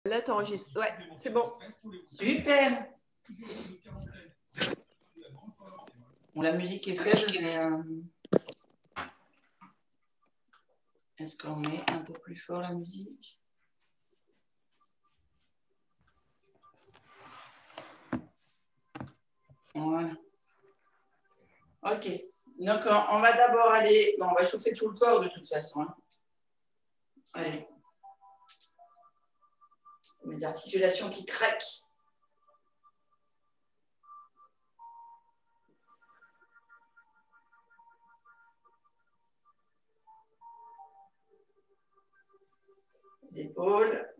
Là, tu enregistres. Ouais, c'est bon. Super. Bon, la musique est faible, mais est-ce qu'on met un peu plus fort la musique? Voilà. Ok. Donc, on va d'abord aller... Bon, on va chauffer tout le corps de toute façon. Hein. Allez. Mes articulations qui craquent. Les épaules.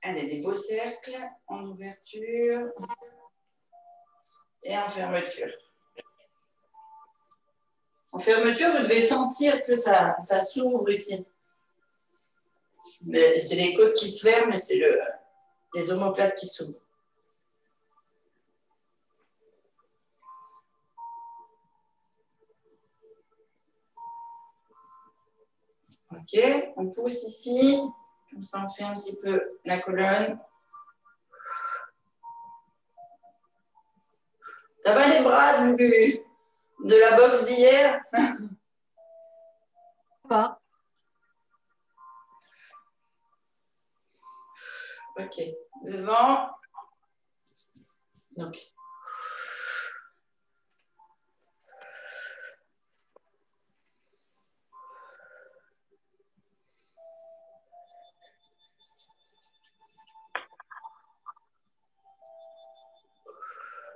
Allez, des beaux cercles en ouverture et en fermeture. En fermeture, vous devez sentir que ça s'ouvre ici. C'est les côtes qui se ferment et c'est les omoplates qui s'ouvrent. Ok, on pousse ici. Comme ça, on fait un petit peu la colonne. Ça va les bras de la boxe d'hier? Pas. Ok, devant. Donc.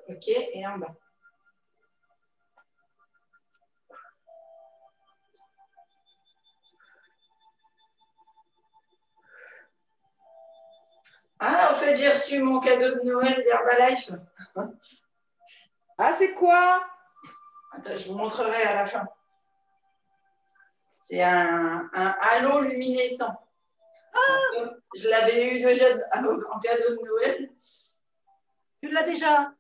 Ok, et en bas. Ah, en fait, j'ai reçu mon cadeau de Noël d'Herbalife. Ah, c'est quoi? Attends, je vous montrerai à la fin. C'est un halo luminescent. Ah, je l'avais eu déjà en cadeau de Noël. Tu l'as déjà?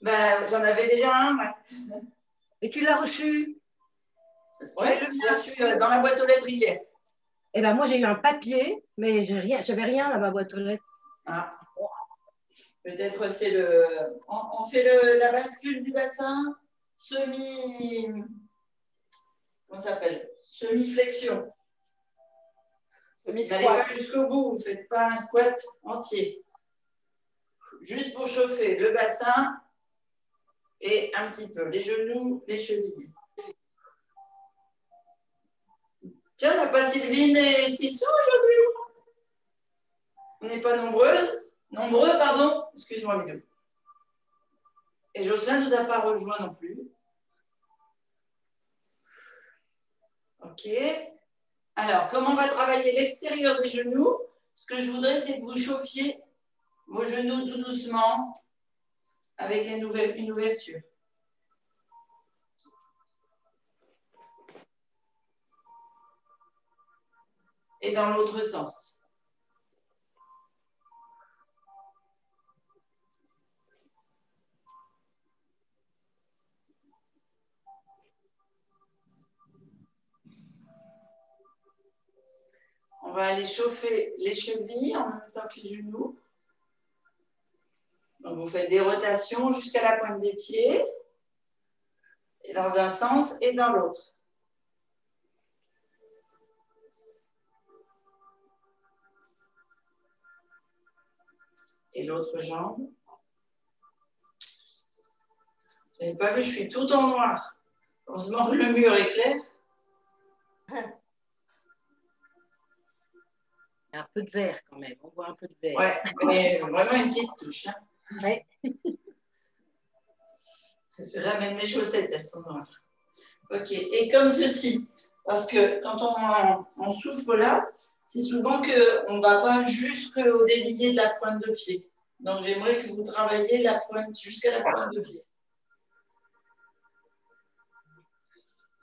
Ben, j'en avais déjà un. Ouais. Et tu l'as reçu? Oui, je l'ai reçu dans la boîte aux lettres hier. Eh ben moi, j'ai eu un papier, mais j'avais rien dans ma boîte aux lettres. Ah. Peut-être c'est on fait la bascule du bassin semi. Comment ça s'appelle? Semi-flexion. Vous n'allez pas jusqu'au bout, vous ne faites pas un squat entier. Juste pour chauffer le bassin et un petit peu les genoux, les chevilles. Tiens, on n'a pas Sylvine et Sissou aujourd'hui? On n'est pas nombreux, pardon. Excuse-moi, Bidou. Et Jocelyn ne nous a pas rejoint non plus. Ok. Alors, comme on va travailler l'extérieur des genoux, ce que je voudrais, c'est que vous chauffiez vos genoux tout doucement avec une ouverture. Et dans l'autre sens. On va aller chauffer les chevilles en même temps que les genoux. Donc, vous faites des rotations jusqu'à la pointe des pieds, et dans un sens et dans l'autre. Et l'autre jambe. Vous n'avez pas vu, je suis tout en noir. Heureusement que le mur est clair. Un peu de vert quand même, on voit un peu de vert. Ouais, mais vraiment une petite touche. Hein. Ouais. Là, même mes chaussettes, elles sont noires. Ok, et comme ceci, parce que quand on souffle là, c'est souvent qu'on ne va pas jusqu'au délié de la pointe de pied. Donc, j'aimerais que vous travailliez la pointe jusqu'à la pointe de pied.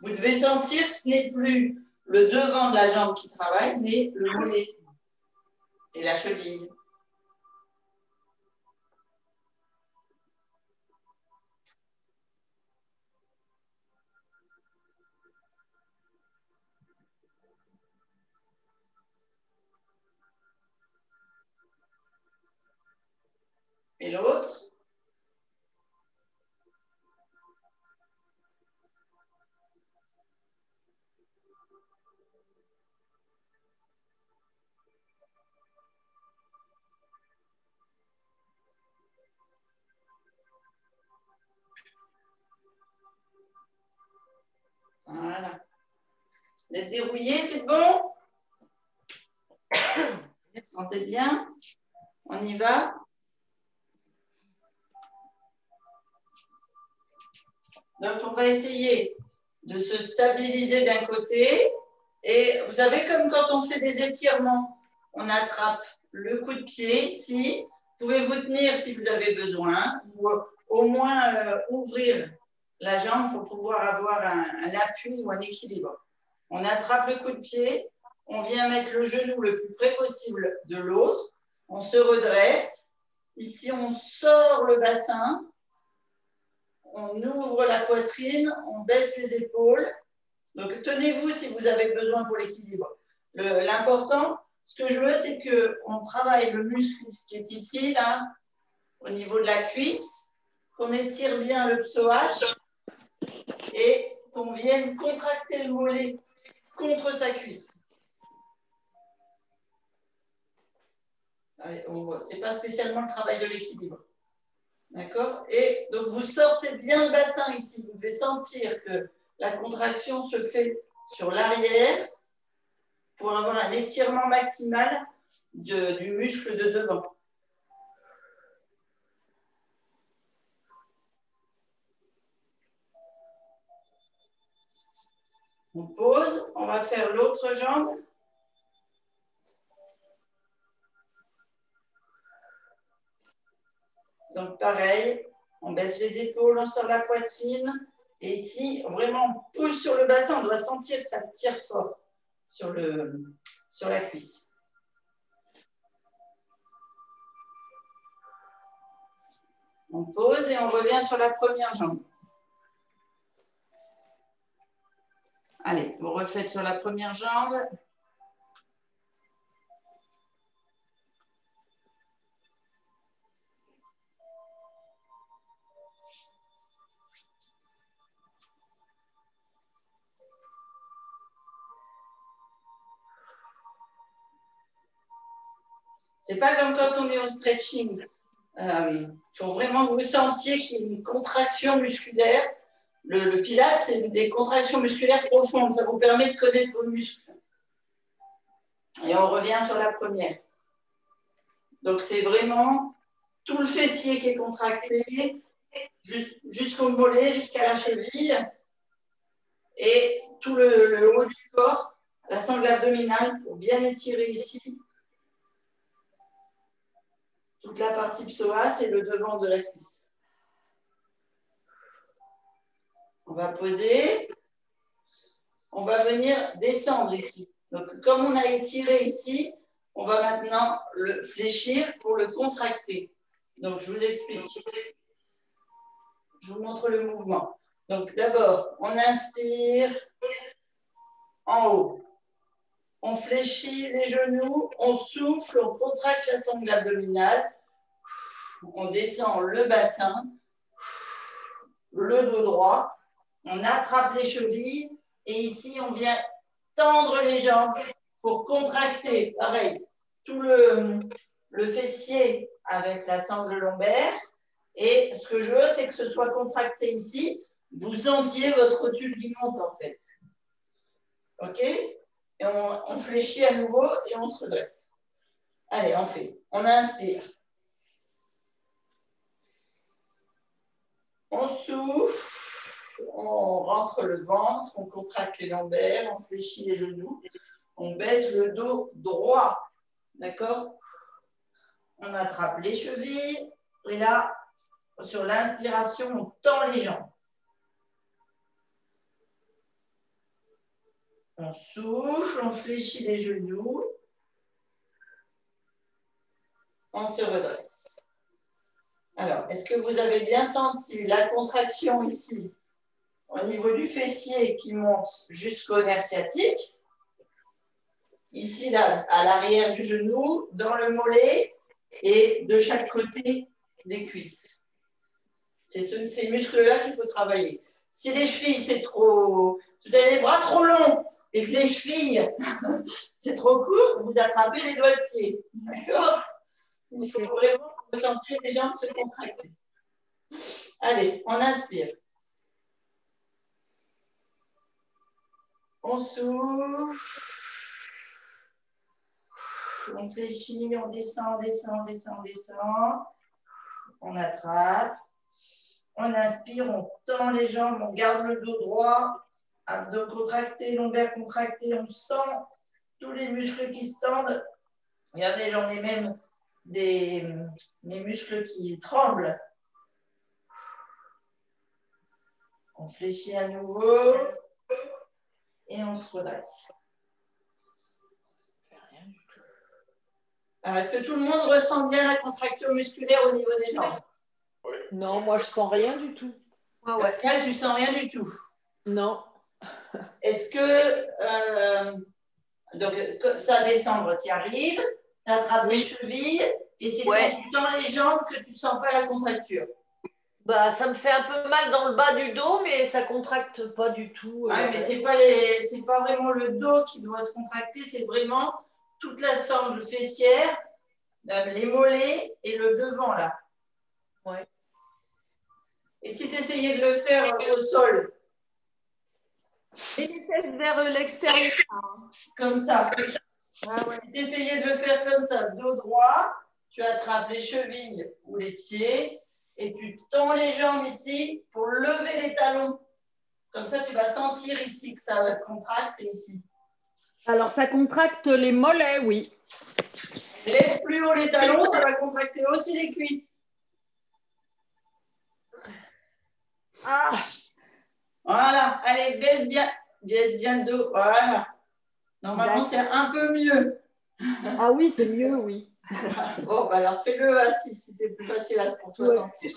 Vous devez sentir que ce n'est plus le devant de la jambe qui travaille, mais le mollet et la cheville. Et l'autre. Voilà. Vous êtes dérouillé, c'est bon? Vous sentez bien? On y va? Donc, on va essayer de se stabiliser d'un côté. Et vous savez, comme quand on fait des étirements, on attrape le coup de pied ici. Vous pouvez vous tenir si vous avez besoin, ou au moins ouvrir la jambe pour pouvoir avoir un appui ou un équilibre. On attrape le coup de pied, on vient mettre le genou le plus près possible de l'autre, on se redresse. Ici, on sort le bassin, on ouvre la poitrine, on baisse les épaules. Donc, tenez-vous si vous avez besoin pour l'équilibre. L'important, ce que je veux, c'est qu'on travaille le muscle qui est ici, là, au niveau de la cuisse, qu'on étire bien le psoas et qu'on vienne contracter le mollet contre sa cuisse. Ce n'est pas spécialement le travail de l'équilibre. D'accord? Et donc, vous sortez bien le bassin ici. Vous devez sentir que la contraction se fait sur l'arrière pour avoir un étirement maximal du muscle de devant. On pose, on va faire l'autre jambe. Donc pareil, on baisse les épaules, on sort la poitrine. Et ici, vraiment, on pousse sur le bassin. On doit sentir que ça tire fort sur la cuisse. On pose et on revient sur la première jambe. Allez, vous refaites sur la première jambe. C'est pas comme quand on est au stretching. Faut vraiment que vous sentiez qu'il y ait une contraction musculaire. Le Pilates, c'est des contractions musculaires profondes. Ça vous permet de connaître vos muscles. Et on revient sur la première. Donc, c'est vraiment tout le fessier qui est contracté, jusqu'au mollet, jusqu'à la cheville, et tout le haut du corps, la sangle abdominale, pour bien étirer ici. Toute la partie psoas et le devant de la cuisse. On va poser. On va venir descendre ici. Donc, comme on a étiré ici, on va maintenant le fléchir pour le contracter. Donc, je vous explique. Je vous montre le mouvement. Donc, d'abord, on inspire en haut. On fléchit les genoux, on souffle, on contracte la sangle abdominale. On descend le bassin, le dos droit. On attrape les chevilles. Et ici, on vient tendre les jambes pour contracter, pareil, tout le fessier avec la sangle lombaire. Et ce que je veux, c'est que ce soit contracté ici. Vous sentiez votre rotule qui monte, en fait. OK? Et on fléchit à nouveau et on se redresse. Allez, on fait. On inspire. On souffle. On rentre le ventre. On contracte les lombaires. On fléchit les genoux. On baisse le dos droit. D'accord? On attrape les chevilles. Et là, sur l'inspiration, on tend les jambes. On souffle, on fléchit les genoux. On se redresse. Alors, est-ce que vous avez bien senti la contraction ici, au niveau du fessier qui monte jusqu'au nerf sciatique? Ici, là, à l'arrière du genou, dans le mollet et de chaque côté des cuisses. C'est ces muscles-là qu'il faut travailler. Si les chevilles, c'est trop... Si vous avez les bras trop longs et que les chevilles, c'est trop court, vous attrapez les doigts de pied. D'accord? Il faut vraiment ressentir les jambes se contracter. Allez, on inspire. On souffle. On fléchit, on descend, on descend, on descend, on descend. On attrape. On inspire, on tend les jambes, on garde le dos droit. Abdos contractés, lombaires contractés. On sent tous les muscles qui se tendent. Regardez, j'en ai même mes muscles qui tremblent. On fléchit à nouveau et on se redresse. Alors, est-ce que tout le monde ressent bien la contracture musculaire au niveau des jambes? Non, moi je sens rien du tout. Pascal, tu sens rien du tout? Non. Est-ce que donc ça descendre, tu y arrives, tu attrapes tes chevilles et c'est quand tu tends les jambes que tu ne sens pas la contracture? Bah, ça me fait un peu mal dans le bas du dos, mais ça contracte pas du tout. Oui, mais c'est pas vraiment le dos qui doit se contracter, c'est vraiment toute la sangle fessière, les mollets et le devant là. Ouais. Et si tu essayais de le faire au sol? Et les fesses vers l'extérieur. Comme ça. Ah ouais. Si tu essayais de le faire comme ça, dos droit, tu attrapes les chevilles ou les pieds et tu tends les jambes ici pour lever les talons. Comme ça, tu vas sentir ici que ça va te contracter ici. Alors, ça contracte les mollets, oui. Lève plus haut les talons, ça va contracter aussi les cuisses. Ah. Voilà, allez, baisse bien le dos. Voilà. Normalement, c'est un peu mieux. Ah oui, c'est mieux, oui. Bon, bah alors fais-le assis si c'est plus facile pour toi sentir.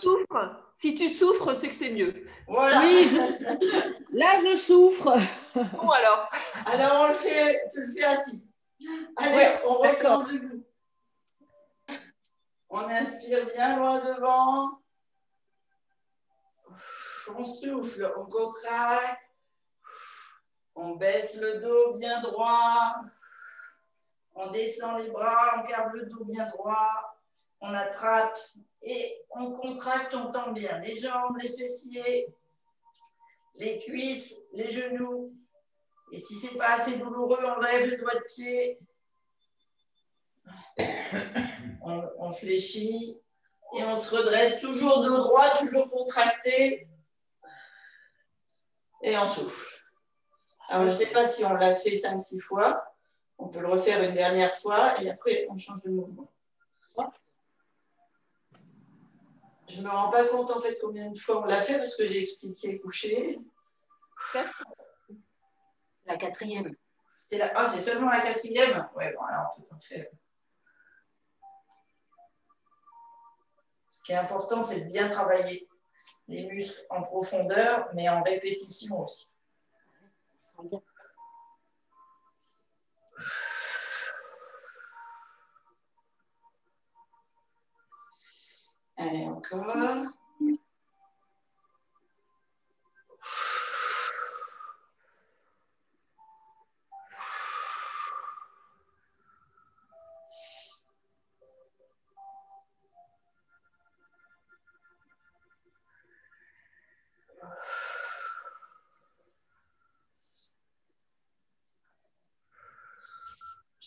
Si tu souffres, c'est que c'est mieux. Voilà. Oui, là je souffre. Bon alors. Alors, tu le fais assis. Allez, on reprend debout. On inspire bien loin devant. On souffle, on contracte. On baisse le dos bien droit. On descend les bras, on garde le dos bien droit. On attrape et on contracte, on tend bien les jambes, les fessiers, les cuisses, les genoux. Et si ce n'est pas assez douloureux, on lève les doigts de pied. On fléchit et on se redresse, toujours dos droit, toujours contracté. Et on souffle. Alors, je ne sais pas si on l'a fait 5-6 fois. On peut le refaire une dernière fois et après, on change de mouvement. Je ne me rends pas compte en fait combien de fois on l'a fait parce que j'ai expliqué coucher. La 4e. Ah, c'est seulement la 4e? Oui, bon, alors on peut pas faire. Ce qui est important, c'est de bien travailler les muscles en profondeur, mais en répétition aussi. Allez, encore.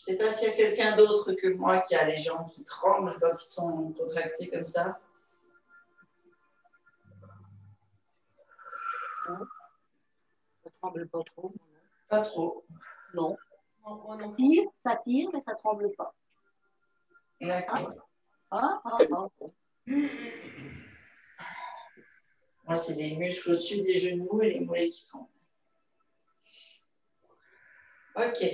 Je ne sais pas s'il y a quelqu'un d'autre que moi qui a les jambes qui tremblent quand ils sont contractés comme ça. Ça ne tremble pas trop. Pas trop. Non. Ça tire, mais ça ne tremble pas. D'accord. Moi, c'est les muscles au-dessus des genoux et les mollets qui tremblent. Ok.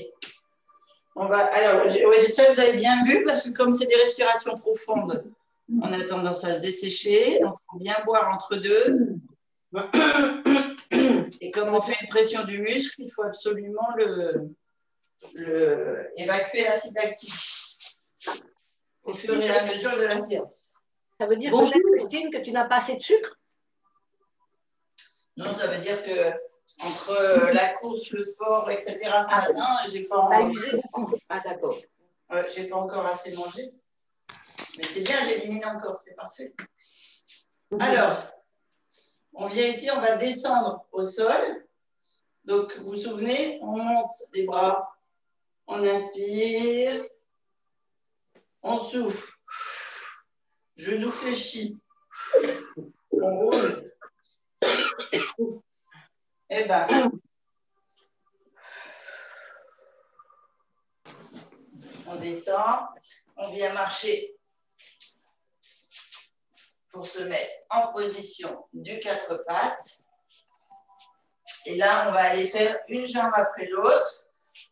Alors, j'espère que vous avez bien vu parce que comme c'est des respirations profondes, on a tendance à se dessécher. Donc, il faut bien boire entre deux. Et comme on fait une pression du muscle, il faut absolument évacuer l'acide lactique au fur et à mesure de la séance. Ça veut dire Bonjour. peut-être, Christine, que tu n'as pas assez de sucre? Non, ça veut dire que entre la course, le sport, etc., ce matin, j'ai pas, Tu as usé beaucoup. Ah, d'accord. j'ai pas encore assez mangé. Mais c'est bien, j'élimine encore, c'est parfait. Alors, on vient ici, on va descendre au sol. Donc, vous vous souvenez, on monte les bras, on inspire, on souffle, genou fléchi, on roule. Eh bien, on descend, on vient marcher pour se mettre en position du quatre pattes. Et là, on va aller faire une jambe après l'autre.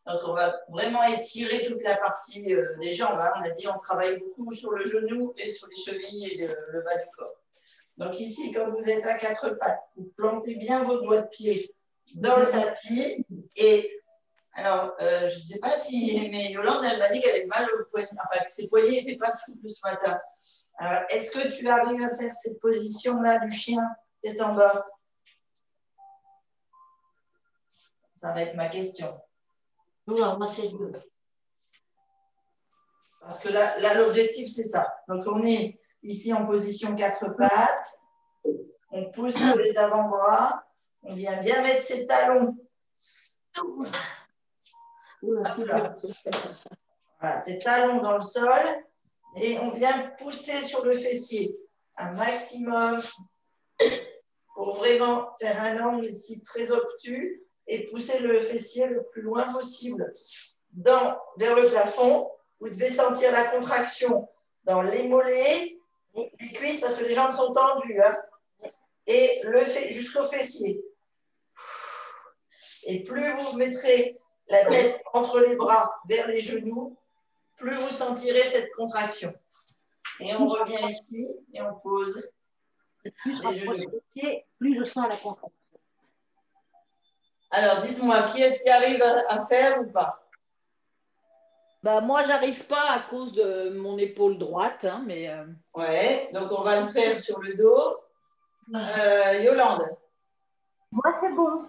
Donc, on va vraiment étirer toute la partie des jambes. Hein. On a dit on travaille beaucoup sur le genou et sur les chevilles et le bas du corps. Donc, ici, quand vous êtes à quatre pattes, vous plantez bien vos doigts de pied dans le tapis. Et alors, je ne sais pas si, mais Yolande, elle m'a dit qu'elle avait mal au poignet, enfin, que ses poignets n'étaient pas souples ce matin. Alors, est-ce que tu arrives à faire cette position-là du chien, tête en bas? Ça va être ma question. Non, moi, c'est deux. Parce que là l'objectif, c'est ça. Donc, on est ici en position quatre pattes. On pousse sur les avant-bras. On vient bien mettre ses talons. Hop là. Voilà, ses talons dans le sol. Et on vient pousser sur le fessier un maximum pour vraiment faire un angle ici très obtus et pousser le fessier le plus loin possible vers le plafond. Vous devez sentir la contraction dans les mollets, les cuisses parce que les jambes sont tendues, hein, et jusqu'au fessier. Et plus vous mettrez la tête entre les bras vers les genoux, plus vous sentirez cette contraction. Et on revient ici et on pose Plus je les rapproche genoux. les pieds, plus je sens la contraction. Alors, dites-moi, qui est-ce qui arrive à faire ou pas? Bah, moi, j'arrive pas à cause de mon épaule droite, hein, mais Ouais, donc on va le faire sur le dos. Yolande, Moi, c'est bon.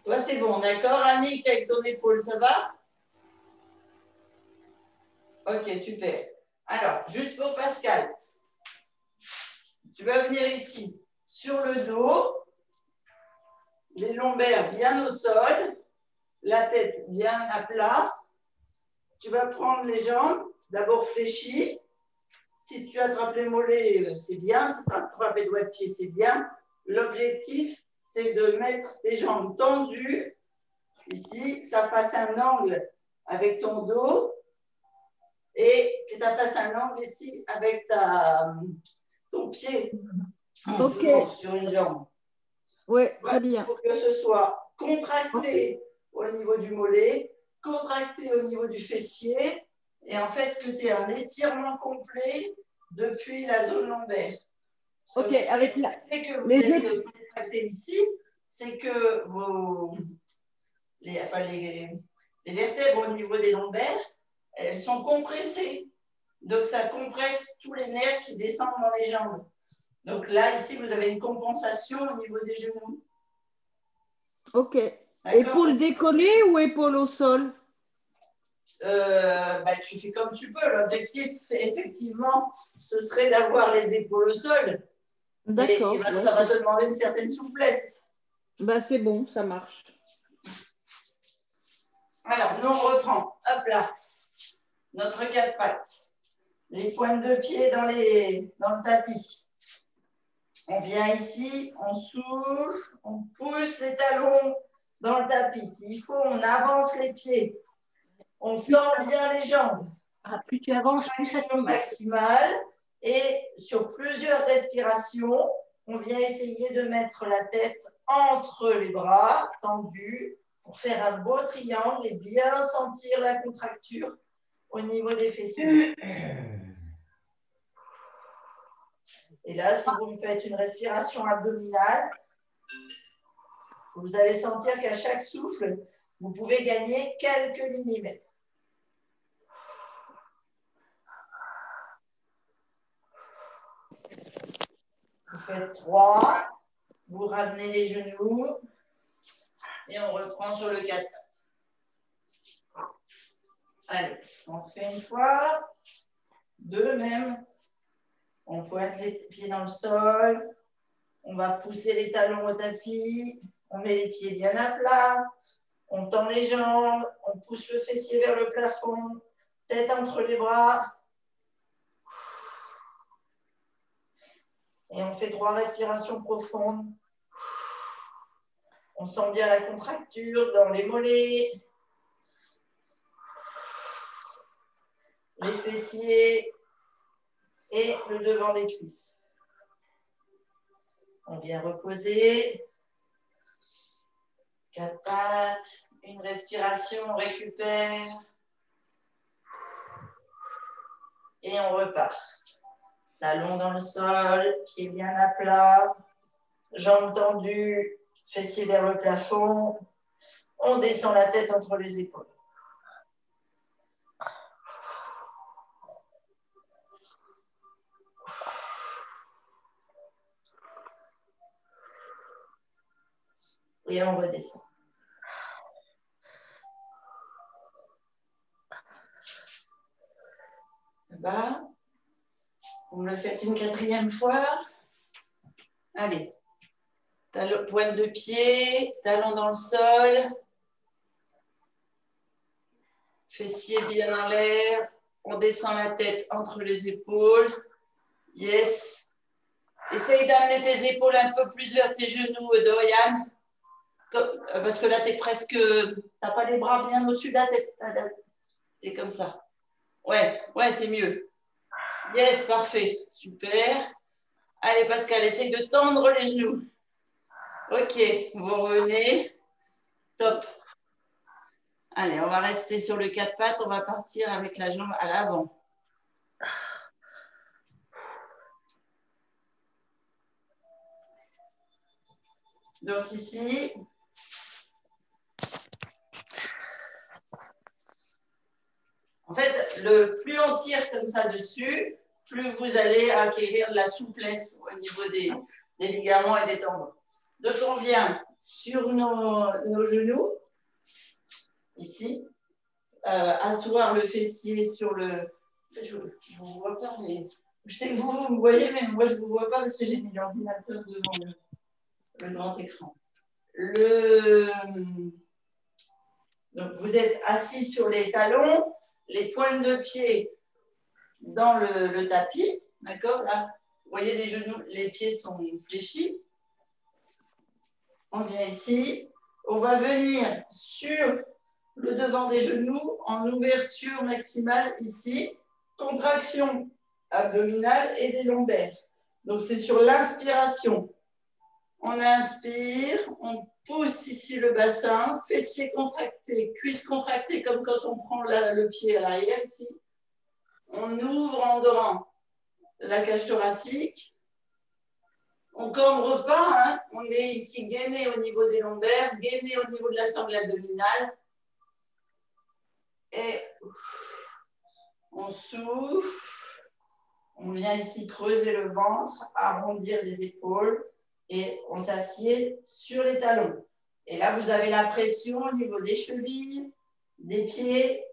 toi c'est bon, d'accord? Annick, avec ton épaule, ça va? Ok, super. Alors, juste pour Pascal, tu vas venir ici, sur le dos, les lombaires bien au sol, la tête bien à plat. Tu vas prendre les jambes, d'abord fléchies. Si tu attrapes les mollets, c'est bien. Si tu attrapes les doigts de pied, c'est bien. L'objectif, c'est de mettre tes jambes tendues. Ici, que ça fasse un angle avec ton dos et que ça fasse un angle ici avec ton pied. Ok. Sur une jambe. Oui, très bien. Il faut que ce soit contracté au niveau du mollet, contracté au niveau du fessier, et en fait que tu aies un étirement complet depuis la zone lombaire. Ok, avec la... que vous les êtes contracté ici, c'est que les vertèbres au niveau des lombaires, elles sont compressées. Donc ça compresse tous les nerfs qui descendent dans les jambes. Donc là, ici, vous avez une compensation au niveau des genoux. Ok. Épaule décollée ou épaule au sol? Tu fais comme tu peux. L'objectif, effectivement, ce serait d'avoir les épaules au sol. D'accord. Ça va te demander une certaine souplesse. Bah, c'est bon, ça marche. Alors, nous, on reprend. Hop là. Notre quatre pattes. Les pointes de pied dans le tapis. On vient ici, on souffle, on pousse les talons dans le tapis. S'il faut, on avance les pieds. On tend bien les jambes. Plus tu avances, plus ça tombe. Maximale. Et sur plusieurs respirations, on vient essayer de mettre la tête entre les bras tendus pour faire un beau triangle et bien sentir la contracture au niveau des fessiers. Et là, si vous me faites une respiration abdominale, vous allez sentir qu'à chaque souffle, vous pouvez gagner quelques millimètres. faites 3. Vous ramenez les genoux. Et on reprend sur le 4 pattes. Allez, on refait une fois. 2 même. On pointe les pieds dans le sol. On va pousser les talons au tapis. On met les pieds bien à plat. On tend les jambes. On pousse le fessier vers le plafond. Tête entre les bras. Et on fait 3 respirations profondes. On sent bien la contracture dans les mollets, les fessiers et le devant des cuisses. On vient reposer. 4 pattes. Une respiration, on récupère. Et on repart. Talons dans le sol, pieds bien à plat, jambes tendues, fessiers vers le plafond. On descend la tête entre les épaules. Et on redescend. Là, vous me le faites une 4e fois. Allez. Pointe de pied, talons dans le sol. Fessiers bien en l'air. On descend la tête entre les épaules. Yes. Essaye d'amener tes épaules un peu plus vers tes genoux, Dorian. Parce que là, tu n'as pas les bras bien au-dessus de la tête. Tu es comme ça. Ouais, c'est mieux. Yes, parfait. Super. Allez, Pascal, essaye de tendre les genoux. Ok, vous revenez. Top. Allez, on va rester sur le 4 pattes. On va partir avec la jambe à l'avant. Donc ici, en fait, le plus on tire comme ça dessus, plus vous allez acquérir de la souplesse au niveau des ligaments et des tendons. Donc on vient sur nos genoux, ici, asseoir le fessier sur le... Je ne vous vois pas, mais je sais que vous me voyez, mais moi je ne vous vois pas parce que j'ai mis l'ordinateur devant le grand écran. Donc vous êtes assis sur les talons, les pointes de pied dans le tapis, d'accord? Là, vous voyez les genoux, les pieds sont fléchis. On vient ici, on va venir sur le devant des genoux en ouverture maximale ici, contraction abdominale et des lombaires. Donc c'est sur l'inspiration. On inspire, on pousse ici le bassin, fessiers contractés, cuisses contractées comme quand on prend le pied à l'arrière ici. On ouvre en grand la cage thoracique. On ne cambre pas, hein. On est ici gainé au niveau des lombaires, gainé au niveau de la sangle abdominale. Et on souffle. On vient ici creuser le ventre, arrondir les épaules et on s'assied sur les talons. Et là, vous avez la pression au niveau des chevilles, des pieds,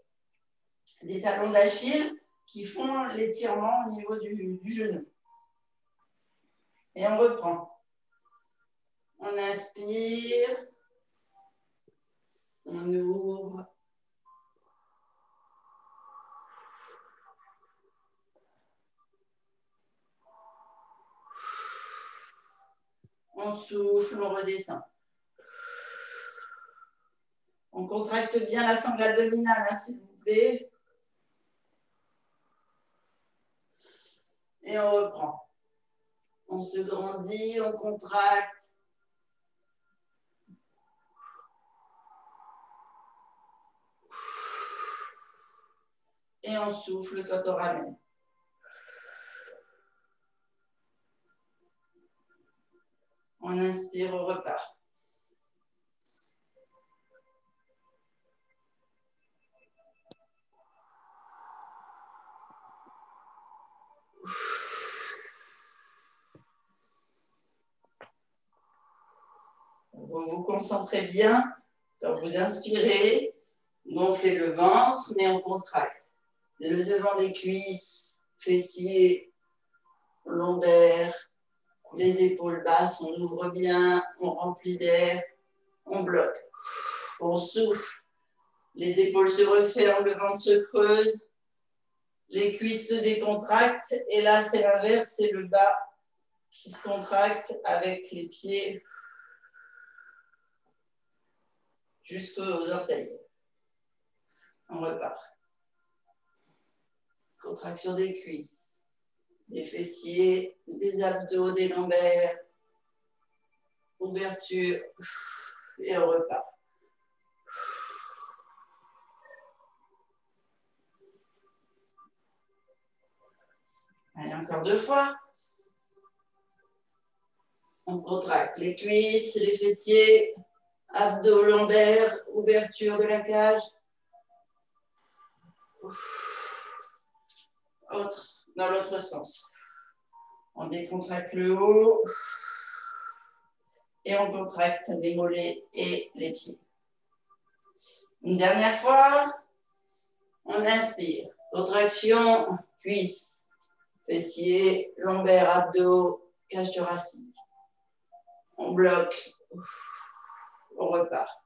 des talons d'Achille qui font l'étirement au niveau du genou. Et on reprend. On inspire. On ouvre. On souffle, on redescend. On contracte bien la sangle abdominale, hein, s'il vous plaît. Et on reprend. On se grandit, on contracte. Et on souffle quand on ramène. On inspire, on repart. vous vous concentrez bien quand vous inspirez, gonflez le ventre, mais on contracte. Le devant des cuisses, fessiers, lombaires, les épaules basses, on ouvre bien, on remplit d'air, on bloque. On souffle, les épaules se referment, le ventre se creuse, les cuisses se décontractent, et là c'est l'inverse, c'est le bas qui se contracte avec les pieds jusqu'aux orteils. On repart. Contraction des cuisses, des fessiers, des abdos, des lombaires, ouverture, et on repart. Allez, encore 2 fois. On contracte les cuisses, les fessiers, abdos, lombaires, ouverture de la cage. Dans l'autre sens. On décontracte le haut et on contracte les mollets et les pieds. Une dernière fois, on inspire. Contraction, cuisses, fessiers, lombaires, abdos, cage thoracique. On bloque, on repart.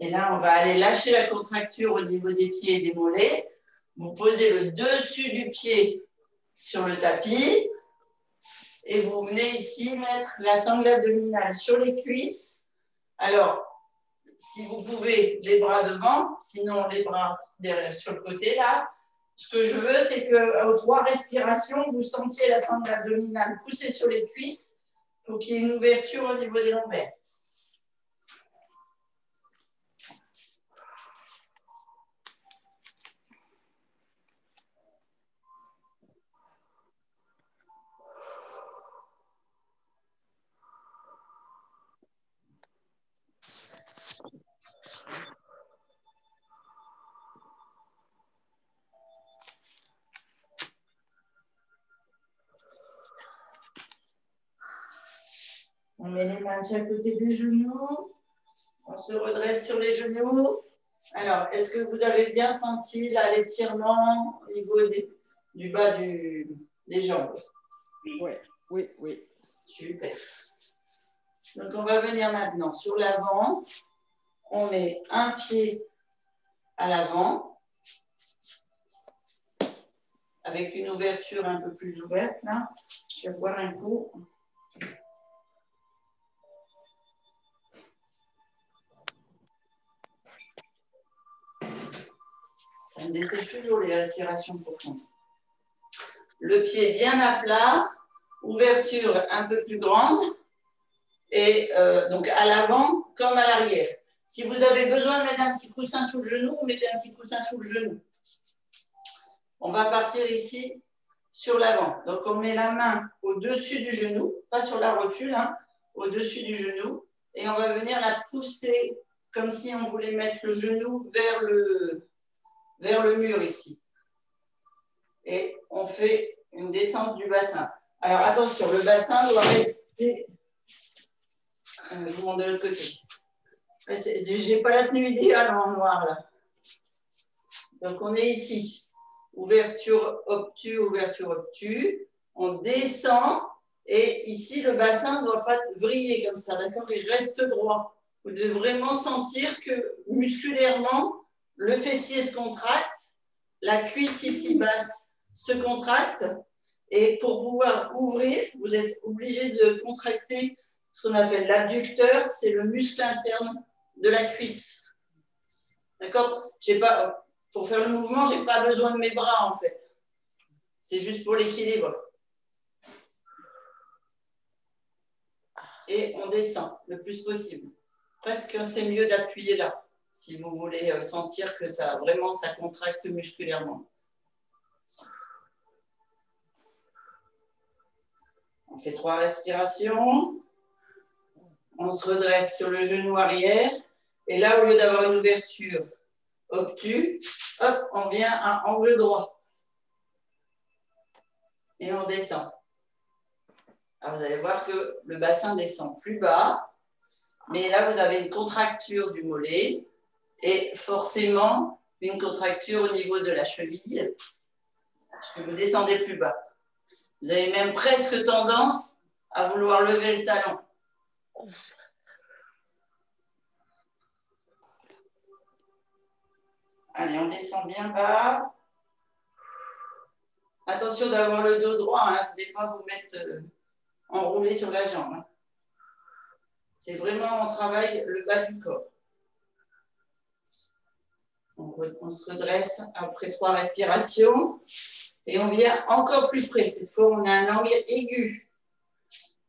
Et là, on va aller lâcher la contracture au niveau des pieds et des mollets. Vous posez le dessus du pied sur le tapis et vous venez ici mettre la sangle abdominale sur les cuisses. Alors, si vous pouvez, les bras devant, sinon les bras derrière, sur le côté là. Ce que je veux, c'est qu'aux 3 respirations, vous sentiez la sangle abdominale pousser sur les cuisses pour qu'il y ait une ouverture au niveau des lombaires. On met les mains de chaque côté des genoux. On se redresse sur les genoux. Alors, est-ce que vous avez bien senti l'étirement au niveau du bas des jambes? Oui. Super. Donc, on va venir maintenant sur l'avant. On met un pied à l'avant avec une ouverture un peu plus ouverte. Là. Je vais boire un coup. Ça me dessèche toujours les respirations profondes. Le pied bien à plat, ouverture un peu plus grande, et donc à l'avant comme à l'arrière. Si vous avez besoin de mettre un petit coussin sous le genou, vous mettez un petit coussin sous le genou. On va partir ici sur l'avant. Donc on met la main au-dessus du genou, pas sur la rotule, hein, au-dessus du genou, et on va venir la pousser comme si on voulait mettre le genou vers le mur ici. Et on fait une descente du bassin. Alors attention, le bassin doit rester. Je vous montre de l'autre côté. Je n'ai pas la tenue idéale en noir là. Donc on est ici. Ouverture, obtus, ouverture, obtus. On descend et ici le bassin ne doit pas vriller comme ça. D'accord? Il reste droit. Vous devez vraiment sentir que musculairement, le fessier se contracte, la cuisse ici basse se contracte. Et pour pouvoir ouvrir, vous êtes obligé de contracter ce qu'on appelle l'abducteur, c'est le muscle interne de la cuisse. D'accord? Pour faire le mouvement, je n'ai pas besoin de mes bras en fait. C'est juste pour l'équilibre. Et on descend le plus possible. Presque c'est mieux d'appuyer là, si vous voulez sentir que ça contracte musculairement. On fait 3 respirations. On se redresse sur le genou arrière. Et là, au lieu d'avoir une ouverture obtus, hop, on vient à angle droit. et on descend. Alors, vous allez voir que le bassin descend plus bas, mais là, vous avez une contracture du mollet et forcément une contracture au niveau de la cheville, parce que vous descendez plus bas. Vous avez même presque tendance à vouloir lever le talon. Allez, on descend bien bas. Attention d'avoir le dos droit, hein. Vous ne devez pas vous mettre enroulé sur la jambe. Hein. C'est vraiment, on travaille le bas du corps. On se redresse après 3 respirations et on vient encore plus près. Cette fois, on a un angle aigu.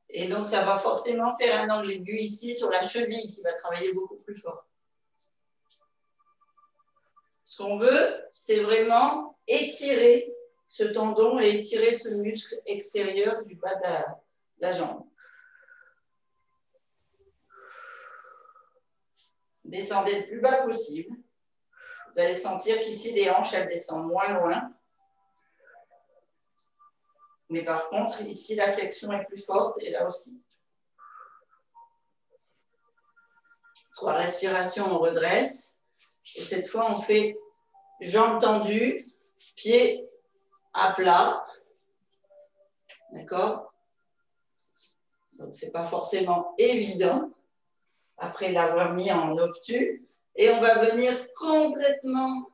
Et donc, ça va forcément faire un angle aigu ici sur la cheville qui va travailler beaucoup plus fort. Ce qu'on veut, c'est vraiment étirer ce tendon et étirer ce muscle extérieur du bas de la jambe. Descendez le plus bas possible. Vous allez sentir qu'ici, les hanches, elles descendent moins loin. Mais par contre, ici, la flexion est plus forte et là aussi. 3 respirations, on redresse. Et cette fois, on fait jambes tendues, pieds à plat. D'accord? Donc, ce n'est pas forcément évident après l'avoir mis en obtus. Et on va venir complètement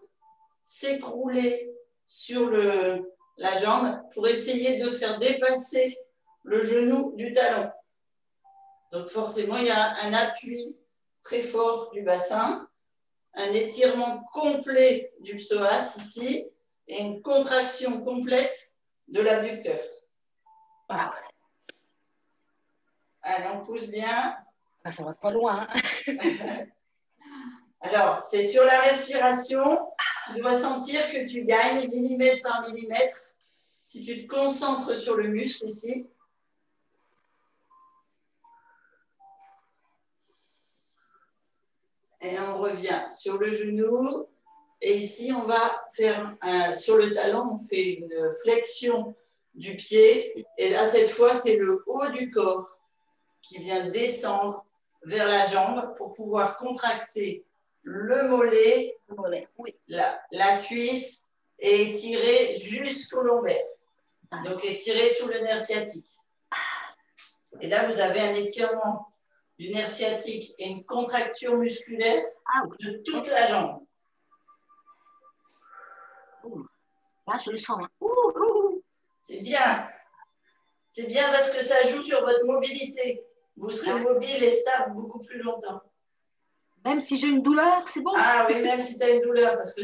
s'écrouler sur la jambe pour essayer de faire dépasser le genou du talon. Donc forcément, il y a un appui très fort du bassin, un étirement complet du psoas ici et une contraction complète de l'abducteur. Ah, Allez, on pousse bien. ça va pas loin. Hein. Alors, c'est sur la respiration, tu dois sentir que tu gagnes millimètre par millimètre. Si tu te concentres sur le muscle ici, et on revient sur le genou. Et ici, on va faire, sur le talon, on fait une flexion du pied. Et là, cette fois, c'est le haut du corps qui vient descendre vers la jambe pour pouvoir contracter le mollet, Oui. la cuisse et étirer jusqu'au lombaire. Donc, étirer tout le nerf sciatique. Et là, vous avez un étirement du nerf sciatique et une contracture musculaire de toute la jambe. Là, je le sens. C'est bien. C'est bien parce que ça joue sur votre mobilité. Vous serez mobile et stable beaucoup plus longtemps. Même si j'ai une douleur, c'est bon? Ah oui, même si tu as une douleur, parce que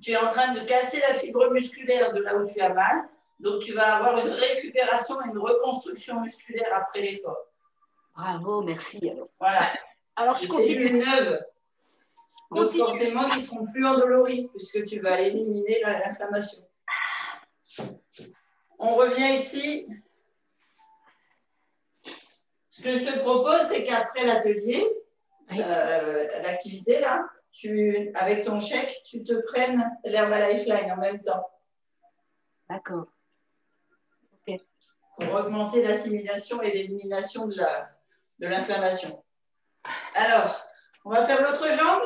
tu es en train de casser la fibre musculaire de là où tu as mal. Donc, tu vas avoir une récupération et une reconstruction musculaire après l'effort. Bravo, merci. Voilà. Alors, je continue. Cellules neuves. Donc, forcément, qui seront plus endoloris, puisque tu vas éliminer l'inflammation. On revient ici. Ce que je te propose, c'est qu'après l'atelier, l'activité, là, avec ton chèque, tu te prennes l'Herbalife en même temps. D'accord. Ok. Pour augmenter l'assimilation et l'élimination de l'inflammation. Alors, on va faire l'autre jambe.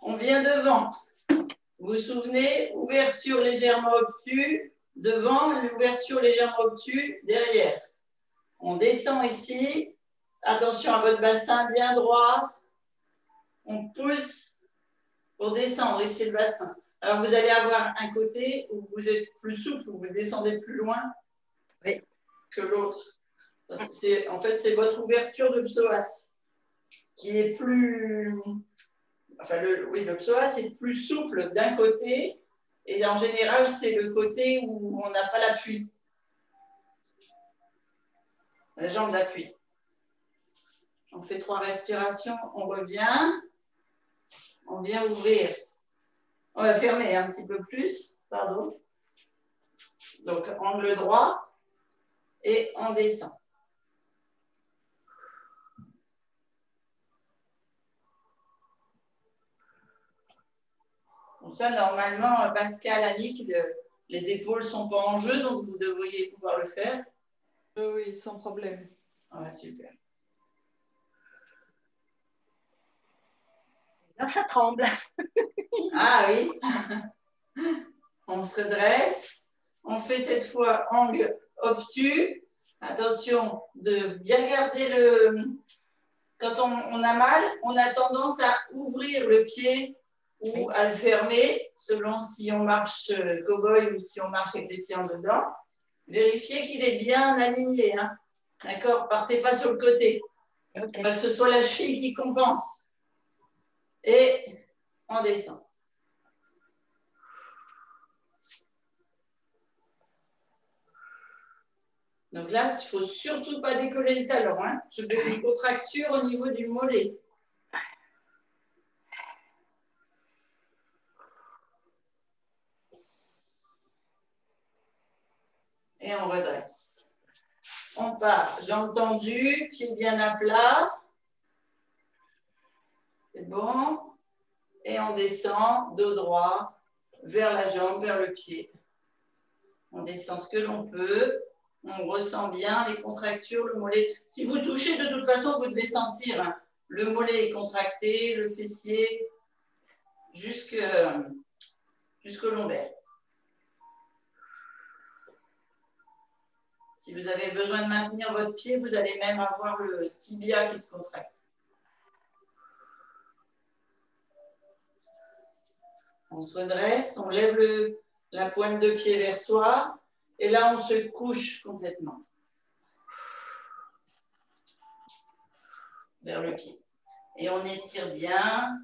On vient devant. Vous vous souvenez, ouverture légèrement obtuse, devant, l'ouverture légèrement obtuse, derrière. On descend ici. Attention à votre bassin bien droit. On pousse pour descendre ici le bassin. Alors, vous allez avoir un côté où vous êtes plus souple, où vous descendez plus loin que l'autre. En fait, c'est votre ouverture de psoas qui est plus... Enfin, le psoas est plus souple d'un côté et en général, c'est le côté où on n'a pas l'appui. La jambe d'appui. On fait 3 respirations, on revient. On vient ouvrir. On va fermer un petit peu plus, pardon. Donc, angle droit et on descend. Donc ça, normalement, Pascal, Annick, Les épaules ne sont pas en jeu, donc vous devriez pouvoir le faire. Oui, sans problème. Ah, super. Là, ça tremble. Ah oui. On se redresse. On fait cette fois angle obtus. Attention de bien garder le... Quand on a mal, on a tendance à ouvrir le pied ou à le fermer, selon si on marche cow-boy ou si on marche avec les pieds en dedans. Vérifiez qu'il est bien aligné. Hein. D'accord? Partez pas sur le côté. Okay. Pas que ce soit la cheville qui compense. Et on descend. Donc là, il ne faut surtout pas décoller le talon. Hein. Je fais une contracture au niveau du mollet. Et on redresse. On part, jambes tendues, pieds bien à plat. C'est bon. Et on descend, dos droit, vers la jambe, vers le pied. On descend ce que l'on peut. On ressent bien les contractures, le mollet. Si vous touchez, de toute façon, vous devez sentir. Hein. Le mollet est contracté, le fessier, jusqu'au lombaire. Si vous avez besoin de maintenir votre pied, vous allez même avoir le tibia qui se contracte. On se redresse, on lève la pointe de pied vers soi et là, on se couche complètement vers le pied. Et on étire bien.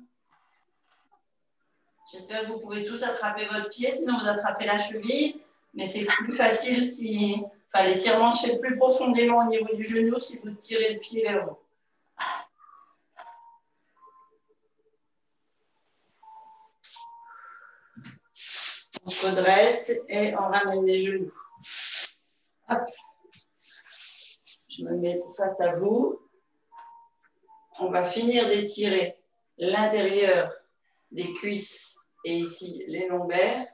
J'espère que vous pouvez tous attraper votre pied, sinon vous attrapez la cheville. Mais c'est plus facile si... Enfin, l'étirement se fait plus profondément au niveau du genou si vous tirez le pied vers vous. On se redresse et on ramène les genoux. Hop. Je me mets face à vous. On va finir d'étirer l'intérieur des cuisses et ici les lombaires.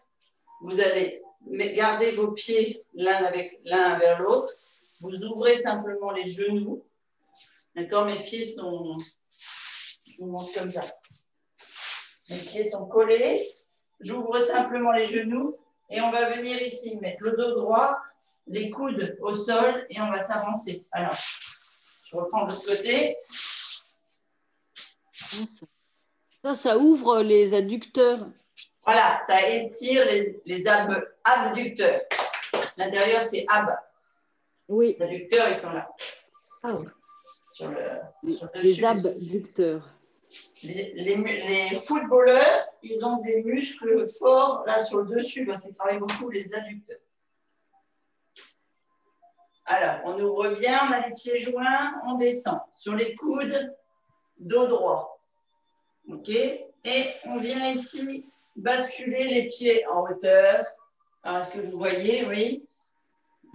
Vous allez garder vos pieds l'un vers l'autre. Vous ouvrez simplement les genoux. D'accord? Mes pieds sont... Je vous montre comme ça. Mes pieds sont collés. J'ouvre simplement les genoux et on va venir ici mettre le dos droit, les coudes au sol et on va s'avancer. Alors, je reprends de ce côté. Ça ouvre les adducteurs. Voilà, ça étire les abducteurs. L'intérieur, c'est ab. Oui. Les adducteurs, ils sont là. Ah oui. Sur les abducteurs. Les footballeurs, ils ont des muscles forts là sur le dessus parce qu'ils travaillent beaucoup les adducteurs. Alors, on ouvre bien, on a les pieds joints, on descend. Sur les coudes, dos droit. OK? Et on vient ici basculer les pieds en hauteur. Alors, est-ce que vous voyez? Oui.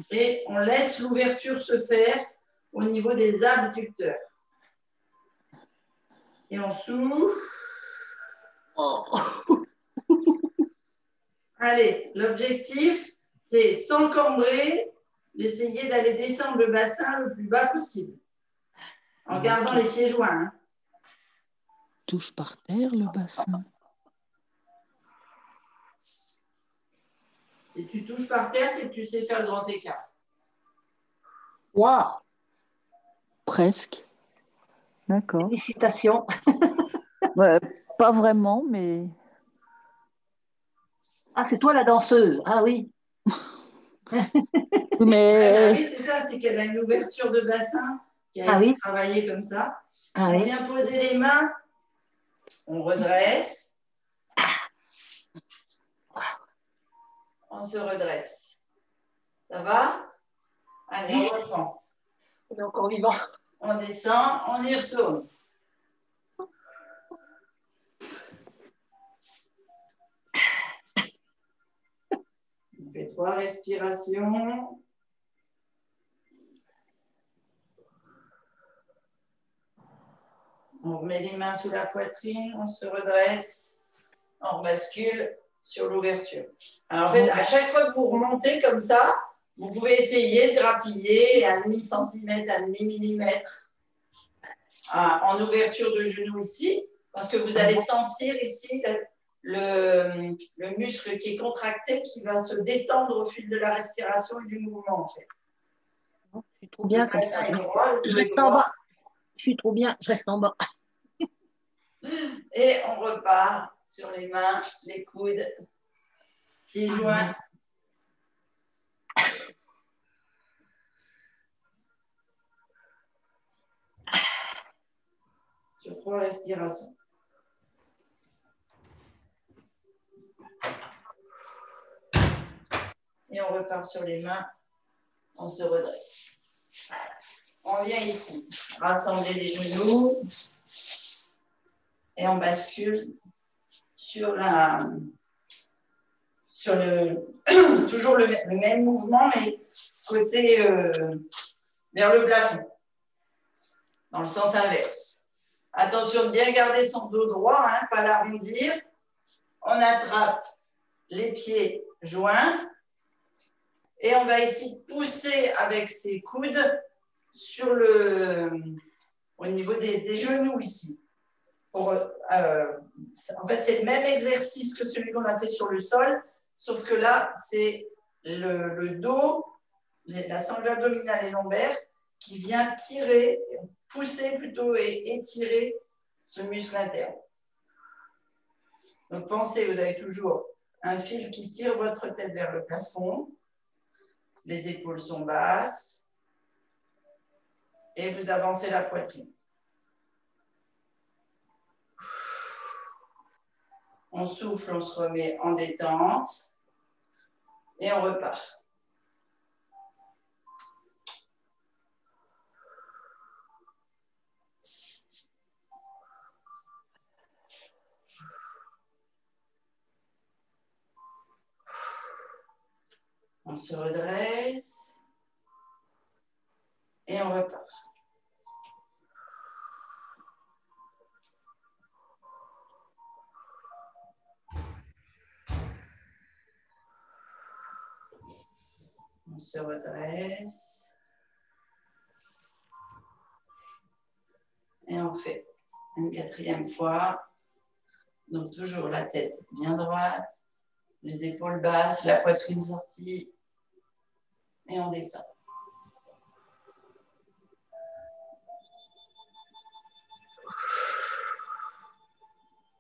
Et on laisse l'ouverture se faire au niveau des abducteurs. Et on souffle. Oh. Allez, l'objectif, c'est sans cambrer, d'essayer d'aller descendre le bassin le plus bas possible. En gardant les pieds joints. Hein. Touche par terre le bassin. Si tu touches par terre, c'est que tu sais faire le grand écart. Wow. Presque. D'accord. Félicitations. Ouais, pas vraiment, mais... Ah, c'est toi la danseuse. Ah oui. mais... Oui, c'est ça, c'est qu'elle a une ouverture de bassin qui a été travaillée comme ça. Ah, on oui. vient poser les mains, on redresse. On se redresse. Ça va? Allez, on reprend. On est encore vivant. On descend, on y retourne. On fait 3 respirations. On remet les mains sous la poitrine, on se redresse, on bascule sur l'ouverture. Alors, en fait, à chaque fois que vous remontez comme ça, vous pouvez essayer de grappiller 1,5 centimètre, 1,5 millimètre en ouverture de genou ici, parce que vous allez sentir ici le muscle qui est contracté qui va se détendre au fil de la respiration et du mouvement, en fait. Je suis trop bien comme ça. Je reste en bas. Je suis trop bien, je reste en bas. Et on repart sur les mains, les coudes, pieds joints. Sur 3 respirations. Et on repart sur les mains, on se redresse. On vient ici, rassembler les genoux et on bascule sur toujours le même mouvement, mais côté vers le plafond, dans le sens inverse. Attention de bien garder son dos droit, hein, pas l'arrondir. On attrape les pieds joints et on va essayer de pousser avec ses coudes au niveau des genoux ici. En fait, c'est le même exercice que celui qu'on a fait sur le sol, sauf que là, c'est le dos, la sangle abdominale et lombaire qui vient tirer, pousser plutôt et étirer ce muscle interne. Donc, pensez, vous avez toujours un fil qui tire votre tête vers le plafond, les épaules sont basses et vous avancez la poitrine. On souffle, on se remet en détente et on repart. On se redresse et on repart. On se redresse et on fait une 4e fois. Donc toujours la tête bien droite, les épaules basses, la poitrine sortie et on descend.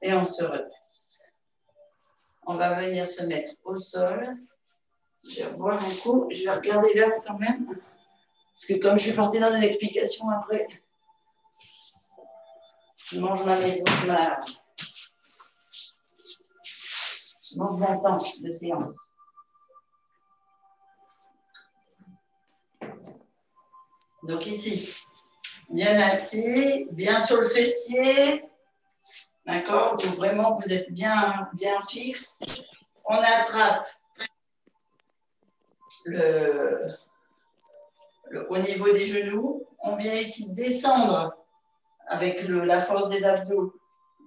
Et on se redresse. On va venir se mettre au sol. Je vais boire un coup, je vais regarder l'heure quand même. Parce que comme je suis partie dans des explications après, je mange ma maison, je mange mon temps de séance. Donc ici, bien assis, bien sur le fessier. D'accord? Donc vraiment, vous êtes bien fixe. On attrape au niveau des genoux. On vient ici descendre avec la force des abdos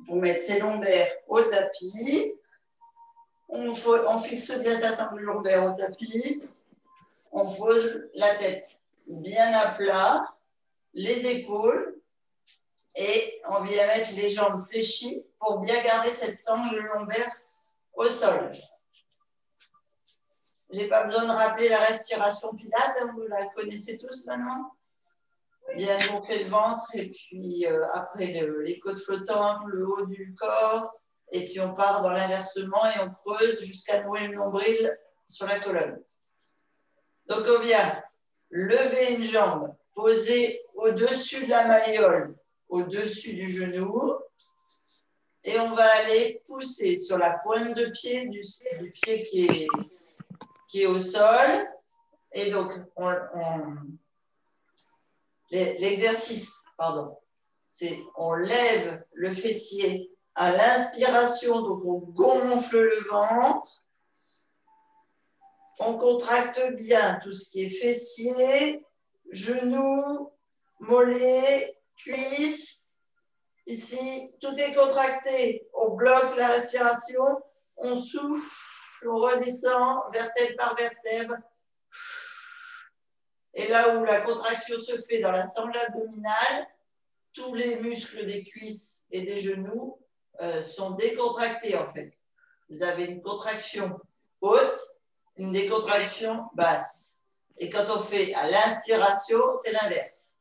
pour mettre ses lombaires au tapis. On fixe bien sa sangle lombaire au tapis. On pose la tête bien à plat, les épaules. Et on vient mettre les jambes fléchies pour bien garder cette sangle lombaire au sol. Je n'ai pas besoin de rappeler la respiration Pilates, vous la connaissez tous maintenant. Bien gonfler le ventre et puis après les côtes flottantes, le haut du corps. Et puis on part dans l'inversement et on creuse jusqu'à nouer le nombril sur la colonne. Donc on vient lever une jambe, poser au-dessus de la malléole, au-dessus du genou, et on va aller pousser sur la pointe de pied du pied qui est au sol. Et donc, l'exercice, c'est on lève le fessier à l'inspiration, donc on gonfle le ventre, on contracte bien tout ce qui est fessier, genoux, mollets, cuisses. Ici, tout est contracté. On bloque la respiration, on souffle, on redescend, vertèbre par vertèbre. Et là où la contraction se fait dans la sangle abdominale, tous les muscles des cuisses et des genoux sont décontractés en fait. Vous avez une contraction haute, une décontraction basse. Et quand on fait à l'inspiration, c'est l'inverse.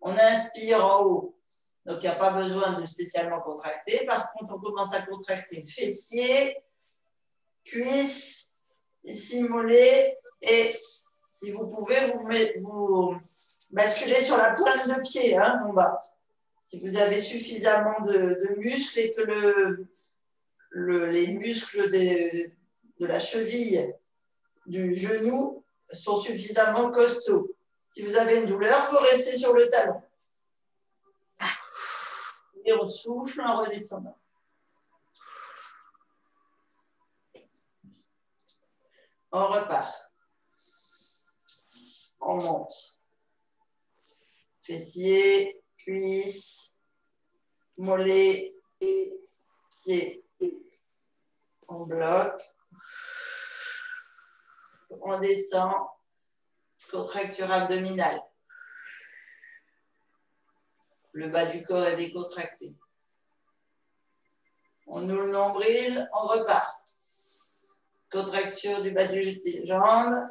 On inspire en haut, donc il n'y a pas besoin de spécialement contracter. Par contre, on commence à contracter fessiers, cuisses, ici mollet, et si vous pouvez, vous basculez sur la pointe de pied en bas. Si vous avez suffisamment de muscles et que les muscles de la cheville, du genou sont suffisamment costauds. Si vous avez une douleur, il faut rester sur le talon. Et on souffle en redescendant. On repart. On monte. Fessiers, cuisses, mollets et pieds. On bloque. On descend. Contracture abdominale. Le bas du corps est décontracté. On ouvre le nombril, on repart. Contracture du bas des jambes.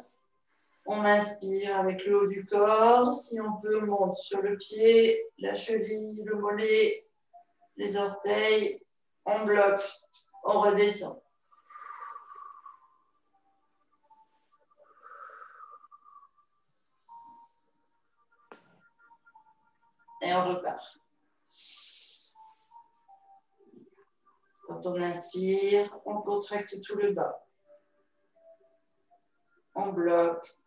On inspire avec le haut du corps. Si on peut, on monte sur le pied, la cheville, le mollet, les orteils. On bloque, on redescend. Et on repart. Quand on inspire, on contracte tout le bas. On bloque.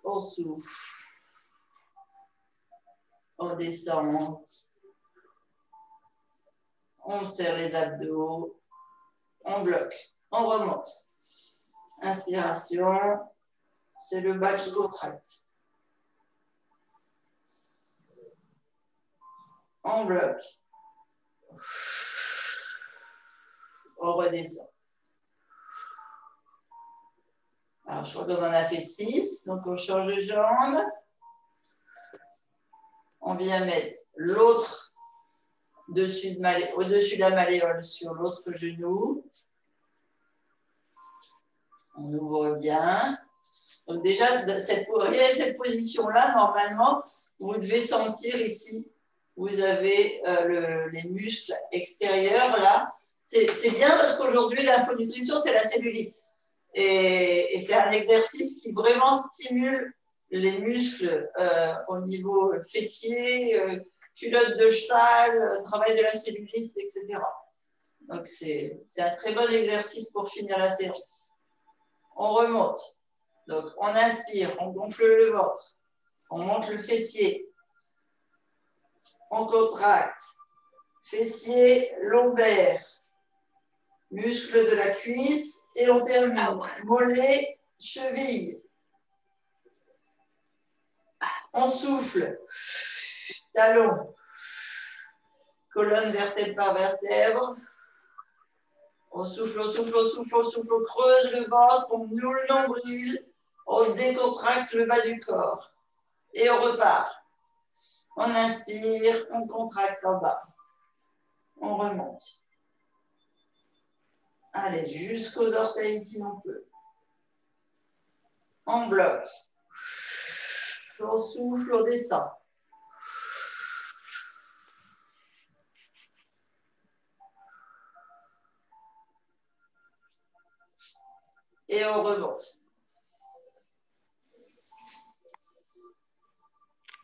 On souffle. On descend. On serre les abdos. On bloque. On remonte. Inspiration. C'est le bas qui contracte. On bloque. On redescend. Alors, je crois qu'on en a fait 6. Donc, on change de jambe. On vient mettre l'autre au-dessus de la malléole sur l'autre genou. On ouvre bien. Donc, déjà, cette position-là, normalement, vous devez sentir ici. Vous avez les muscles extérieurs là. C'est bien parce qu'aujourd'hui, l'infonutrition, c'est la cellulite. Et c'est un exercice qui vraiment stimule les muscles au niveau fessier, culotte de cheval, travail de la cellulite, etc. Donc, c'est un très bon exercice pour finir la séance. On remonte. Donc, on inspire, on gonfle le ventre, on monte le fessier. On contracte, fessier, lombaire, muscle de la cuisse et on termine. Mollet, cheville. On souffle, talon, colonne vertèbre par vertèbre. On souffle, on souffle, on souffle, on souffle, on creuse le ventre, on noue le nombril, on décontracte le bas du corps et on repart. On inspire, on contracte en bas. On remonte. Allez, jusqu'aux orteils si on peut. On bloque. On souffle, on descend. Et on remonte.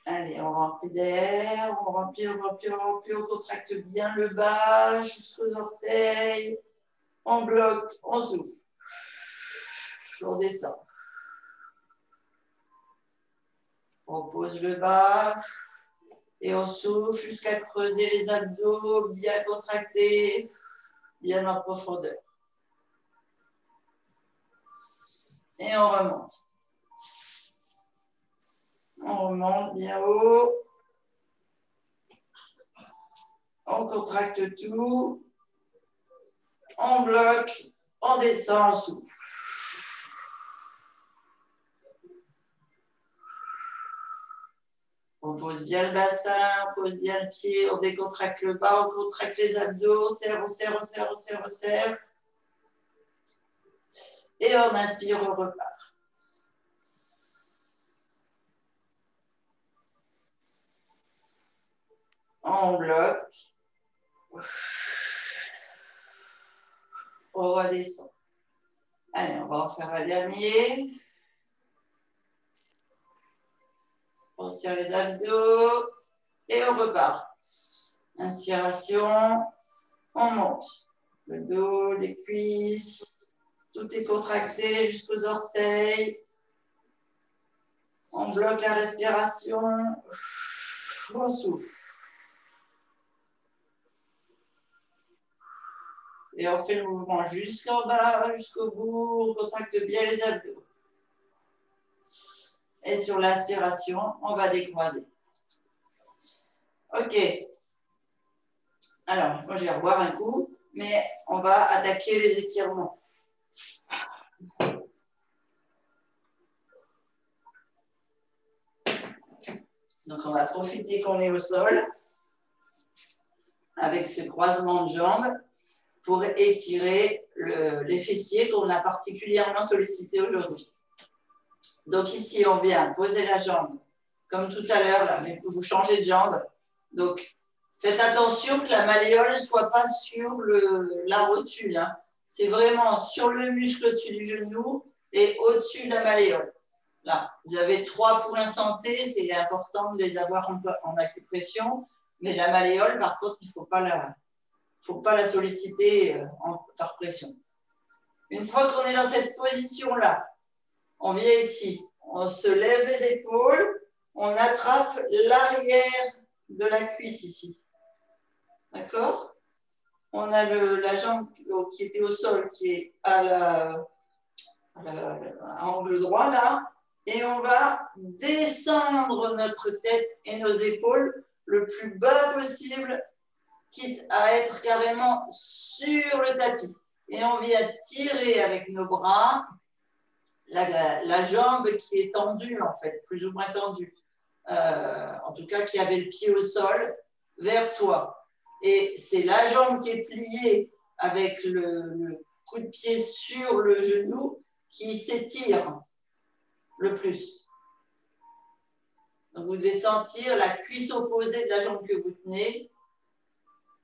Allez, on remplit d'air, on remplit, on contracte bien le bas jusqu'aux orteils. On bloque, on souffle. On descend. On pose le bas et on souffle jusqu'à creuser les abdos, bien contractés, bien en profondeur. Et on remonte. On remonte bien haut. On contracte tout. On bloque, on descend, on souffle. On pose bien le bassin, on pose bien le pied, on décontracte le bas, on contracte les abdos, on serre, on serre, on serre, on serre, on serre. Et on inspire, on repart. On bloque. On redescend. Allez, on va en faire un dernier. On serre les abdos et on repart. Inspiration, on monte. Le dos, les cuisses, tout est contracté jusqu'aux orteils. On bloque la respiration. On souffle. Et on fait le mouvement jusqu'en bas, jusqu'au bout. On contracte bien les abdos. Et sur l'inspiration, on va décroiser. Ok. Alors, moi, je vais reboire un coup, mais on va attaquer les étirements. Donc, on va profiter qu'on est au sol avec ce croisement de jambes pour étirer les fessiers qu'on a particulièrement sollicités aujourd'hui. Donc ici, on vient poser la jambe, comme tout à l'heure, là, mais vous changez de jambe. Donc, faites attention que la malléole ne soit pas sur la rotule. Hein. C'est vraiment sur le muscle au-dessus du genou et au-dessus de la malléole. Là, vous avez 3 points santé, c'est important de les avoir en acupression. Mais la malléole, par contre, il ne faut pas la solliciter par pression. Une fois qu'on est dans cette position-là, on vient ici, on se lève les épaules, on attrape l'arrière de la cuisse ici. D'accord? On a la jambe qui était au sol, qui est à angle droit là, et on va descendre notre tête et nos épaules le plus bas possible, quitte à être carrément sur le tapis. Et on vient tirer avec nos bras la jambe qui est tendue, en fait, plus ou moins tendue, en tout cas qui avait le pied au sol, vers soi. Et c'est la jambe qui est pliée avec le coup de pied sur le genou qui s'étire le plus. Donc vous devez sentir la cuisse opposée de la jambe que vous tenez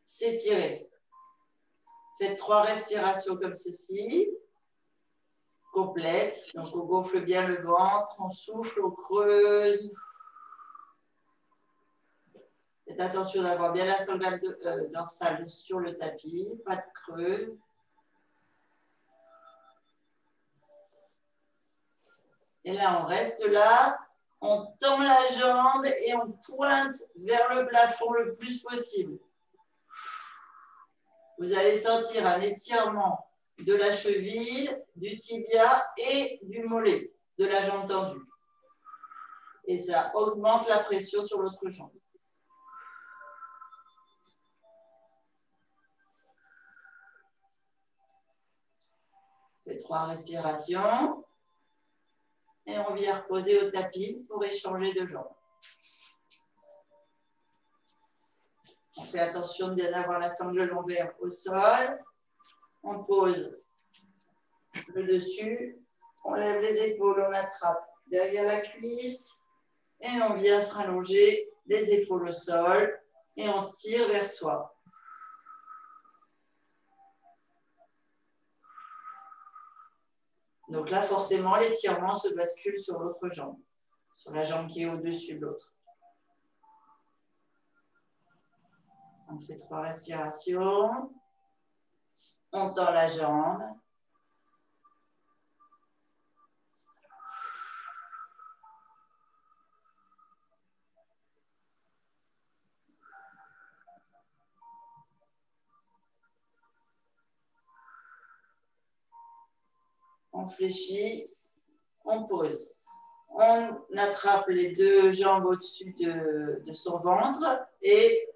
s'étirer. Faites 3 respirations comme ceci. Complète. Donc, on gonfle bien le ventre, on souffle, on creuse. Faites attention d'avoir bien la sangle dorsale sur le tapis, pas de creux. Et là, on reste là, on tend la jambe et on pointe vers le plafond le plus possible. Vous allez sentir un étirement de la cheville, du tibia et du mollet, de la jambe tendue. Et ça augmente la pression sur l'autre jambe. Faites 3 respirations. Et on vient reposer au tapis pour échanger de jambes. On fait attention de bien avoir la sangle lombaire au sol. On pose le dessus. On lève les épaules, on attrape derrière la cuisse. Et on vient se rallonger les épaules au sol. Et on tire vers soi. Donc là, forcément, l'étirement se bascule sur l'autre jambe. Sur la jambe qui est au-dessus de l'autre. On fait 3 respirations. On tend la jambe. On fléchit. On pose. On attrape les 2 jambes au-dessus de son ventre et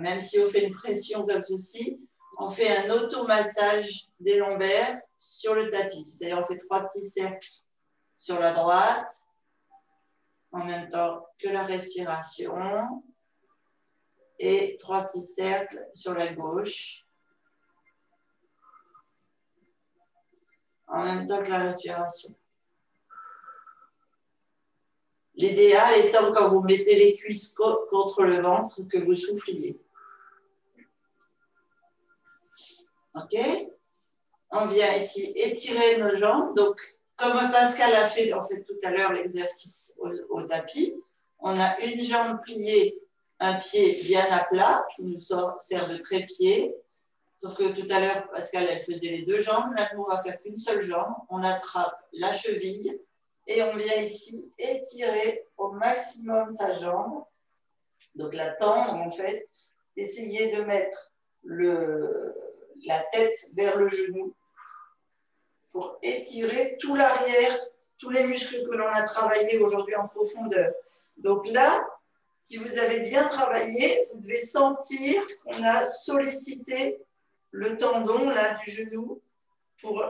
même si on fait une pression comme ceci, on fait un automassage des lombaires sur le tapis. C'est-à-dire, on fait 3 petits cercles sur la droite, en même temps que la respiration, et 3 petits cercles sur la gauche, en même temps que la respiration. L'idéal étant, quand vous mettez les cuisses contre le ventre, que vous souffliez. OK? On vient ici étirer nos jambes. Donc, comme Pascal a fait en fait tout à l'heure l'exercice au tapis, on a une jambe pliée, un pied bien à plat, qui nous sert de trépied. Sauf que tout à l'heure, Pascal, elle faisait les 2 jambes. Là, nous, on va faire qu'une seule jambe. On attrape la cheville et on vient ici étirer au maximum sa jambe. Donc, la tendre, en fait. Essayer de mettre la tête vers le genou pour étirer tout l'arrière, tous les muscles que l'on a travaillés aujourd'hui en profondeur. Donc là, si vous avez bien travaillé, vous devez sentir qu'on a sollicité le tendon là, du genou pour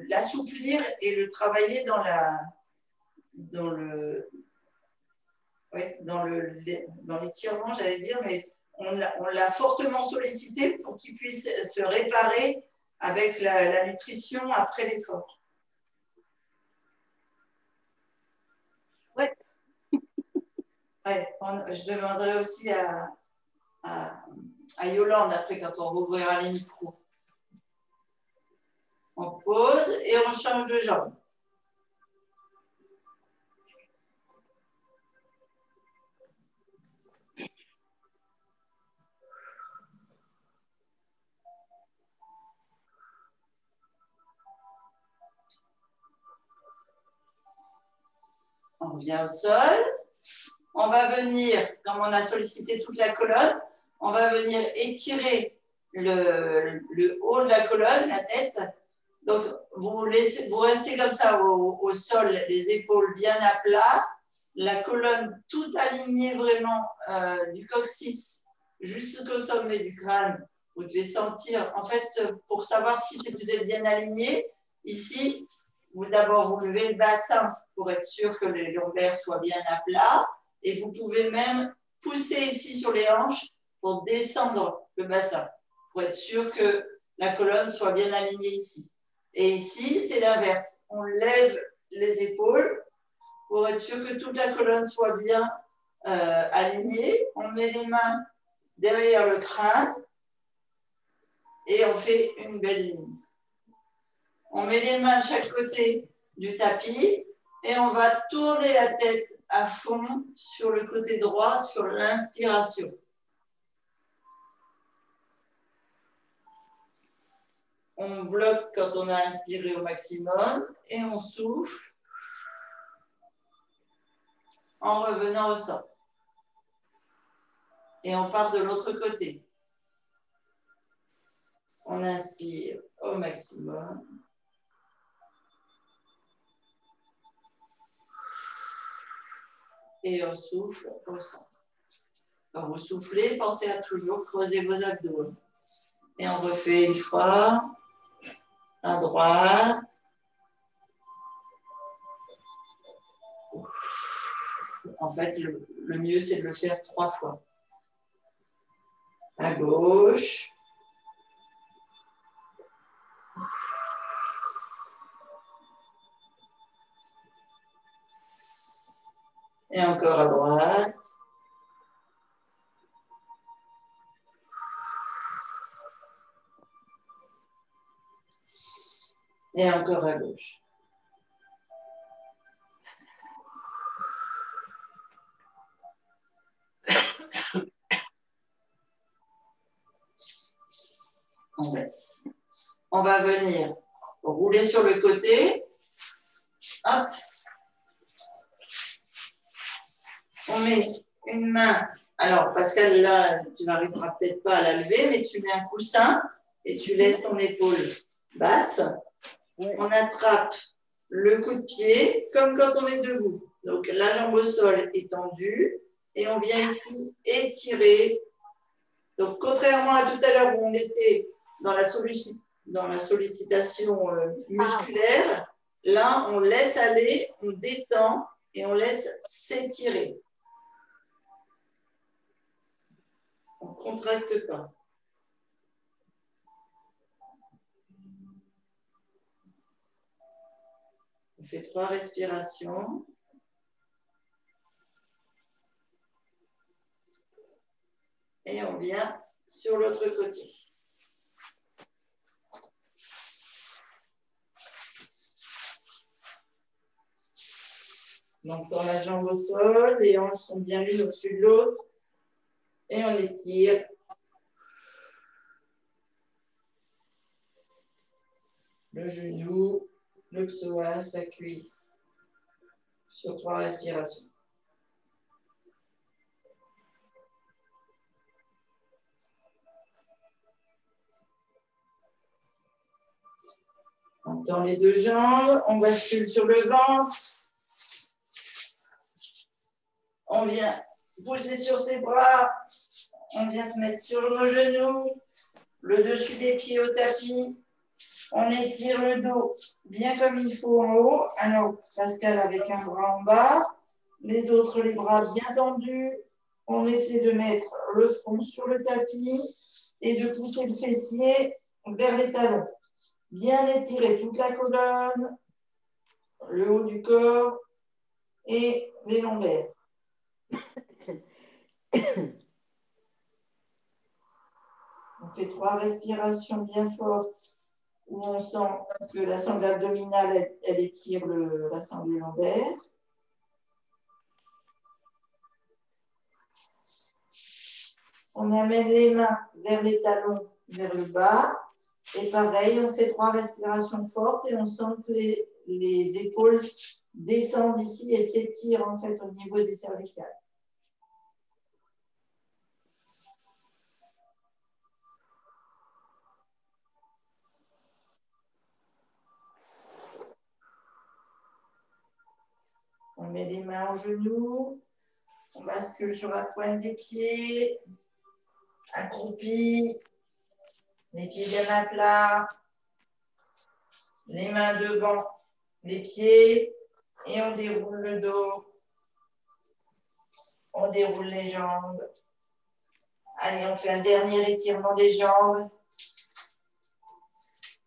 l'assouplir et le travailler dans l'étirement, j'allais dire, mais on l'a fortement sollicité pour qu'il puisse se réparer avec la nutrition après l'effort. Ouais. Ouais, je demanderai aussi à Yolande après quand on rouvrira les micros. On pose et on change de jambe. On revient au sol. On va venir, comme on a sollicité toute la colonne, on va venir étirer le haut de la colonne, la tête. Donc, vous restez comme ça au sol, les épaules bien à plat, la colonne toute alignée vraiment du coccyx jusqu'au sommet du crâne. Vous devez sentir, en fait, pour savoir si vous êtes bien aligné, ici, d'abord, vous levez le bassin pour être sûr que les lombaires soient bien à plat. Et vous pouvez même pousser ici sur les hanches pour descendre le bassin, pour être sûr que la colonne soit bien alignée ici. Et ici, c'est l'inverse. On lève les épaules pour être sûr que toute la colonne soit bien alignée. On met les mains derrière le crâne et on fait une belle ligne. On met les mains de chaque côté du tapis et on va tourner la tête à fond sur le côté droit, sur l'inspiration. On bloque quand on a inspiré au maximum et on souffle en revenant au centre. Et on part de l'autre côté. On inspire au maximum. Et on souffle au centre. Quand vous soufflez, pensez à toujours creuser vos abdos. Et on refait une fois. À droite. En fait, le mieux, c'est de le faire 3 fois. À gauche. Et encore à droite. Et encore à gauche. On baisse. On va venir rouler sur le côté. Hop. On met une main. Alors, Pascal, là, tu n'arriveras peut-être pas à la lever, mais tu mets un coussin et tu laisses ton épaule basse. Ouais. On attrape le coup de pied comme quand on est debout. Donc, la jambe au sol est tendue et on vient ici étirer Donc, contrairement à tout à l'heure où on était dans la sollicitation musculaire, là, on laisse aller, on détend et on laisse s'étirer. On ne contracte pas. On fait 3 respirations. Et on vient sur l'autre côté. Donc, dans la jambe au sol, les hanches sont bien l'une au-dessus de l'autre. Et on étire. Le genou, le psoas, la cuisse. Sur 3 respirations. On tend les 2 jambes, on bascule sur le ventre. On vient pousser sur ses bras. On vient se mettre sur nos genoux, le dessus des pieds au tapis. On étire le dos bien comme il faut en haut. Alors, Pascal avec un bras en bas, les autres, les bras bien tendus. On essaie de mettre le front sur le tapis et de pousser le fessier vers les talons. Bien étirer toute la colonne, le haut du corps et les lombaires. On fait 3 respirations bien fortes où on sent que la sangle abdominale, elle étire la sangle lombaire. On amène les mains vers les talons, vers le bas. Et pareil, on fait 3 respirations fortes et on sent que les épaules descendent ici et s'étirent en fait au niveau des cervicales. On met les mains aux genoux, on bascule sur la pointe des pieds, accroupi, les pieds bien à plat, les mains devant les pieds et on déroule le dos, on déroule les jambes. Allez, on fait un dernier étirement des jambes.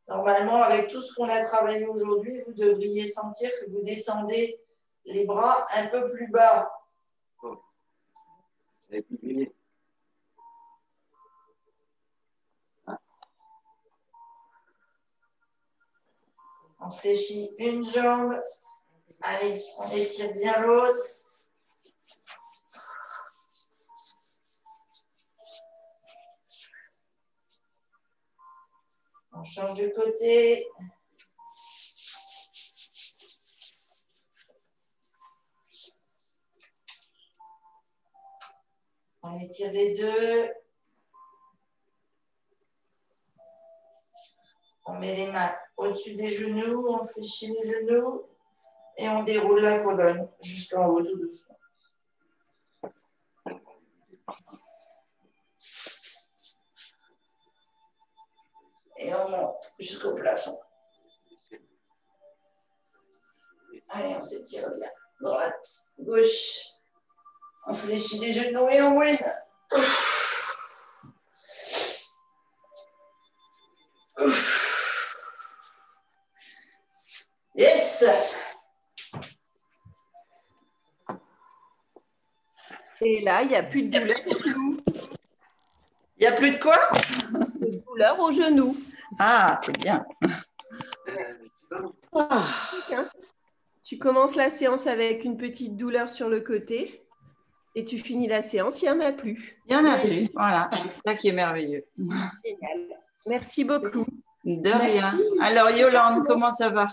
Normalement, avec tout ce qu'on a travaillé aujourd'hui, vous devriez sentir que vous descendez les bras un peu plus bas. On fléchit une jambe. Allez, on étire bien l'autre. On change de côté. On étire les deux. On met les mains au-dessus des genoux, on fléchit les genoux et on déroule la colonne jusqu'en haut tout doucement. Et on monte jusqu'au plafond. Allez, on s'étire bien. Droite, gauche. On fléchit les genoux et on mouline. Yes! Et là, il n'y a plus de douleur au genou. Il n'y a plus de quoi? De douleur au genou. Ah, c'est bien. Tu commences la séance avec une petite douleur sur le côté et tu finis la séance, il n'y en a plus. Il n'y en a plus. Voilà, c'est ça qui est merveilleux. Génial. Merci beaucoup. De rien. Alors, Yolande, comment ça va?